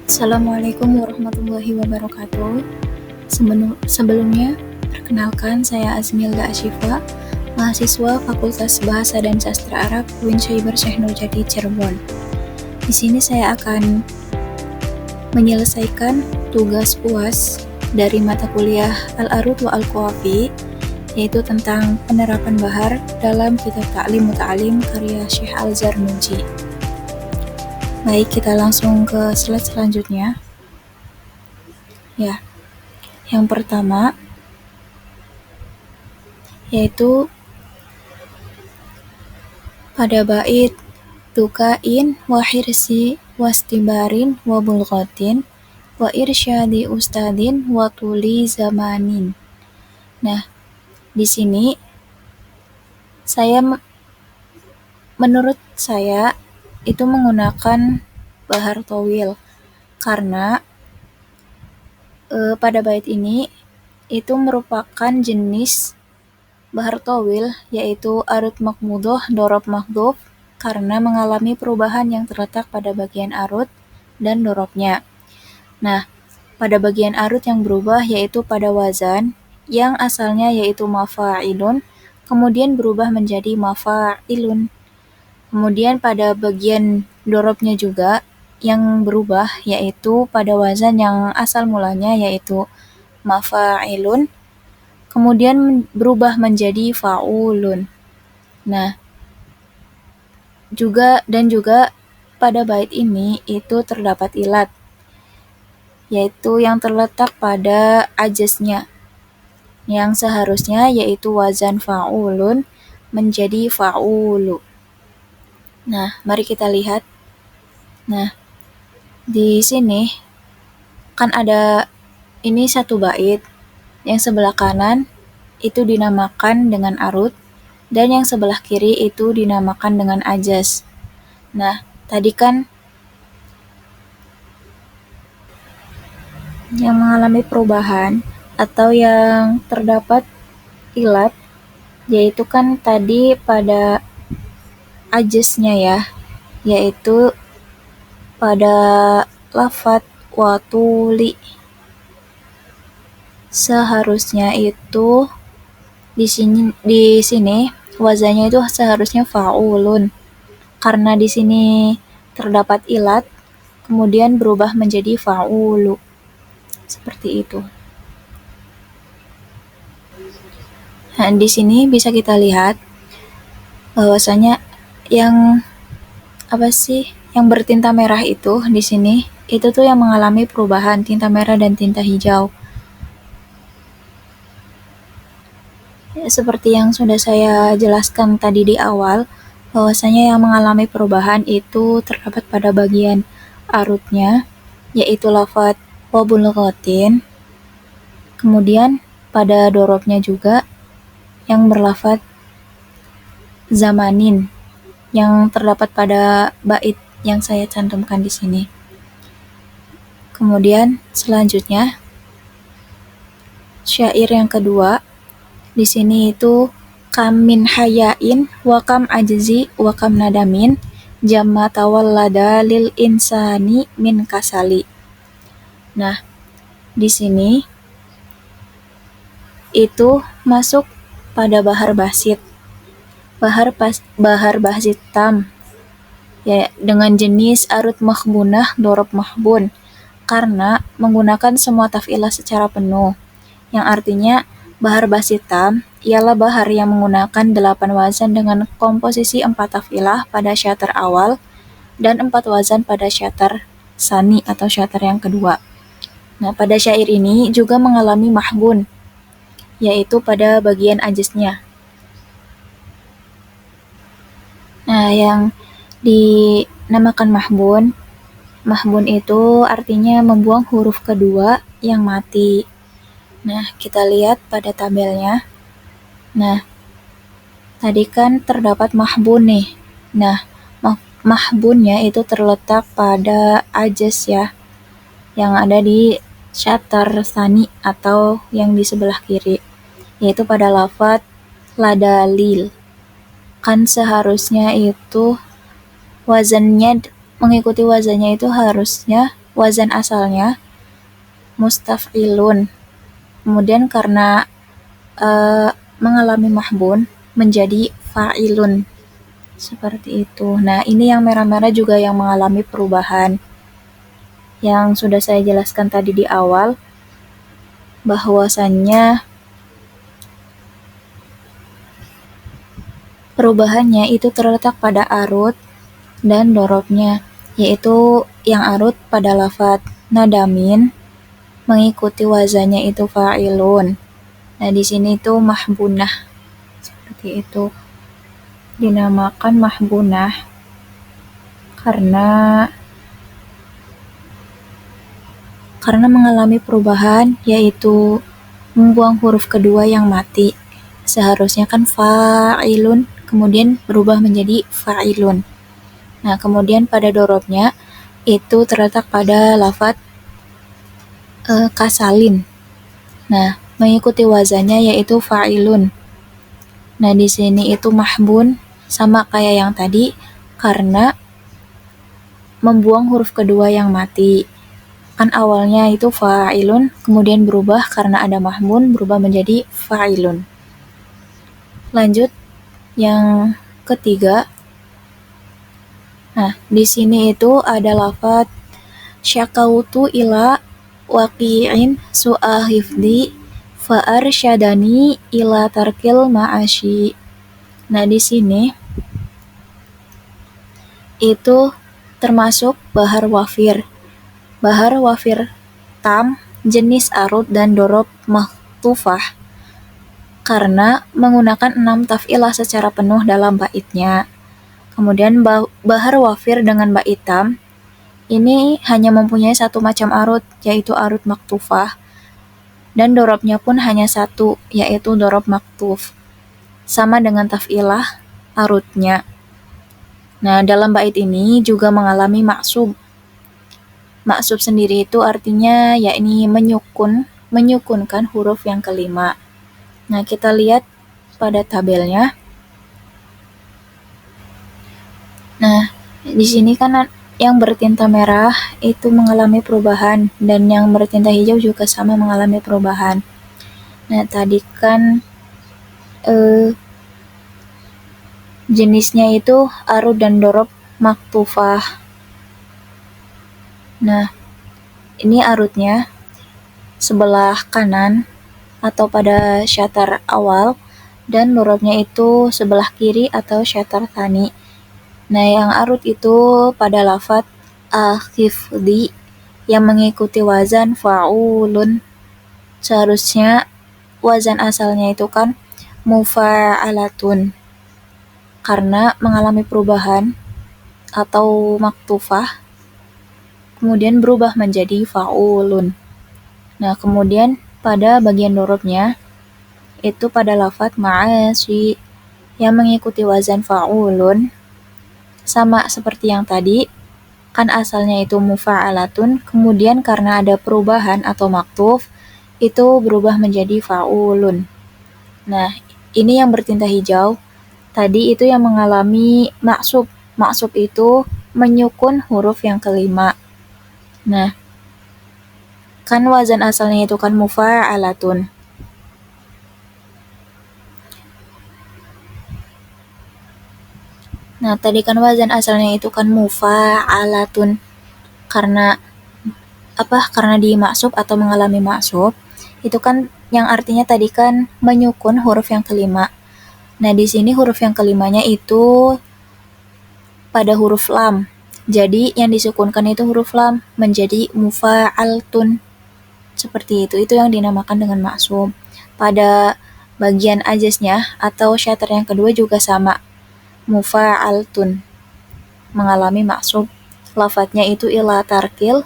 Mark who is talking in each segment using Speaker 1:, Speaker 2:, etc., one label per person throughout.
Speaker 1: Assalamualaikum warahmatullahi wabarakatuh. Sebelumnya, perkenalkan saya Azmilda Asyifa, mahasiswa Fakultas Bahasa dan Sastra Arab UIN Syaiber Syekh Nurjati Cirebon. Di sini saya akan menyelesaikan tugas UAS dari mata kuliah Al-Arud wa Al-Qawafi, yaitu tentang penerapan bahar dalam kitab Ta'lim Muta'alim karya Syekh Al-Zarnuji. Baik, kita langsung ke slide selanjutnya. Ya, yang pertama yaitu pada bait tukain wa hirsi wastibarin wa bulghatin wa irsyadi ustadin wa tuli zamanin. Nah, di sini menurut saya itu menggunakan bahar towil karena pada bait ini itu merupakan jenis bahar towil, yaitu arud makmudoh dorob makduf, karena mengalami perubahan yang terletak pada bagian arud dan dorobnya. Nah, pada bagian arud yang berubah yaitu pada wazan yang asalnya yaitu mafa'ilun, kemudian berubah menjadi mafa'ilun. Kemudian pada bagian dorobnya juga yang berubah yaitu pada wazan yang asal mulanya yaitu mafa'ilun, kemudian berubah menjadi fa'ulun. Nah, juga pada bait ini itu terdapat ilat, yaitu yang terletak pada ajaznya, yang seharusnya yaitu wazan fa'ulun menjadi fa'ulu. Nah, mari kita lihat. Nah, di sini kan ada ini satu bait, yang sebelah kanan itu dinamakan dengan arud, dan yang sebelah kiri itu dinamakan dengan ajaz. Nah, tadi kan yang mengalami perubahan atau yang terdapat ilat, yaitu kan tadi pada ajaznya ya, yaitu pada lafadz watuli. Seharusnya itu di sini wazannya itu seharusnya fa'ulun. Karena di sini terdapat ilat, kemudian berubah menjadi fa'ulu. Seperti itu. Nah, di sini bisa kita lihat bahwasanya yang bertinta merah itu di sini itu tuh yang mengalami perubahan tinta merah dan tinta hijau. Ya, seperti yang sudah saya jelaskan tadi di awal, bahwasanya yang mengalami perubahan itu terdapat pada bagian arudnya, yaitu lafadz wa bulghatin. Kemudian pada dorobnya juga yang berlafadz zamanin, yang terdapat pada bait yang saya cantumkan di sini. Kemudian selanjutnya syair yang kedua di sini itu kam min hayain wa kam ajzi wa kam nadamin jamma tawallada lil insani min kasali. Nah, di sini itu masuk pada bahar basit. Bahar basit tam ya, dengan jenis arud makhbunah dorob mahbun, karena menggunakan semua taf'ilah secara penuh, yang artinya bahar basit tam ialah bahar yang menggunakan 8 wazan dengan komposisi 4 taf'ilah pada syatar awal dan 4 wazan pada syatar sani atau syatar yang kedua. Nah, pada syair ini juga mengalami mahbun, yaitu pada bagian ajaznya. Nah, yang dinamakan mahbun itu artinya membuang huruf kedua yang mati. Nah, kita lihat pada tabelnya. Nah, tadi kan terdapat mahbun nih. Nah, mahbunnya itu terletak pada ajaz ya, yang ada di syatar sani atau yang di sebelah kiri, yaitu pada lafadz ladalil. Kan seharusnya itu mengikuti wazannya itu harusnya wazan asalnya mustaf'ilun, kemudian karena mengalami mahbun menjadi fa'ilun, seperti itu. Nah, ini yang merah-merah juga yang mengalami perubahan. Yang sudah saya jelaskan tadi di awal, bahwasannya perubahannya itu terletak pada arut dan dorobnya, yaitu yang arut pada lafadz nadamin mengikuti wazannya itu fa'ilun. Nah, di sini itu mahbunah, seperti itu. Dinamakan mahbunah karena mengalami perubahan, yaitu membuang huruf kedua yang mati. Seharusnya kan fa'ilun, kemudian berubah menjadi fa'ilun. Nah, kemudian pada dorobnya itu terletak pada lafadz kasalin. Nah, mengikuti wazannya yaitu fa'ilun. Nah, di sini itu mahbun sama kayak yang tadi karena membuang huruf kedua yang mati. Kan awalnya itu fa'ilun, kemudian berubah karena ada mahbun, berubah menjadi fa'ilun. Lanjut yang ketiga. Nah, di sini itu ada lafadz syakautu ila waqi'in su'a hifdi fa'arsyadani ila tarkil ma'asyi. Nah, di sini itu termasuk bahar wafir. Bahar wafir tam, jenis arut dan dorob maktufah karena menggunakan 6 taf'ilah secara penuh dalam baitnya. Kemudian bahar wafir dengan bait tam ini hanya mempunyai satu macam arut, yaitu arut maktufah, dan dorobnya pun hanya satu, yaitu dorob maktuf, sama dengan taf'ilah arutnya. Nah, dalam bait ini juga mengalami maksub. Maksub sendiri itu artinya yakni menyukunkan huruf yang kelima. Nah, kita lihat pada tabelnya. Nah, di sini kan yang bertinta merah itu mengalami perubahan dan yang bertinta hijau juga sama mengalami perubahan. Nah, tadi kan jenisnya itu arut dan dorob maktufah. Nah, ini arutnya sebelah kanan atau pada syatar awal dan dorobnya itu sebelah kiri atau syatar tani. Nah, yang arut itu pada lafadz al-hifdi yang mengikuti wazan fa'ulun. Seharusnya wazan asalnya itu kan mufa'alatun. Karena mengalami perubahan atau maktufah, kemudian berubah menjadi fa'ulun. Nah, kemudian pada bagian dorobnya itu pada lafadz ma'asyi yang mengikuti wazan fa'ulun, sama seperti yang tadi, kan asalnya itu mufa'alatun, kemudian karena ada perubahan atau maktuf, itu berubah menjadi fa'ulun. Nah, ini yang bertinta hijau, tadi itu yang mengalami maksub. Maksub itu menyukun huruf yang kelima. Nah, kan wazan asalnya itu kan mufa'alatun. Nah, tadi kan wazan asalnya itu kan mufa'alatun. Karena dimaksub atau mengalami maksub, itu kan yang artinya tadi kan menyukun huruf yang kelima. Nah, di sini huruf yang kelimanya itu pada huruf lam. Jadi yang disukunkan itu huruf lam menjadi mufa'altun. Seperti itu yang dinamakan dengan maksub. Pada bagian ajaznya atau syatar yang kedua juga sama. Mufa'altun mengalami maksub. Lafadznya itu ila tarkil,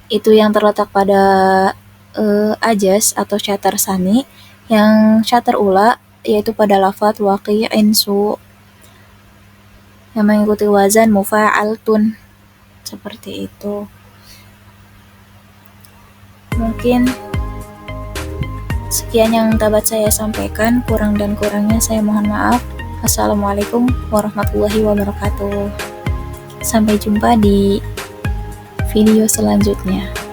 Speaker 1: itu yang terletak pada ajaz atau syatar sani. Yang syatar ula yaitu pada lafadz waqi'in su yang mengikuti wazan mufa'altun. Seperti itu. Mungkin sekian yang dapat saya sampaikan, kurang dan kurangnya saya mohon maaf. Assalamualaikum warahmatullahi wabarakatuh. Sampai jumpa di video selanjutnya.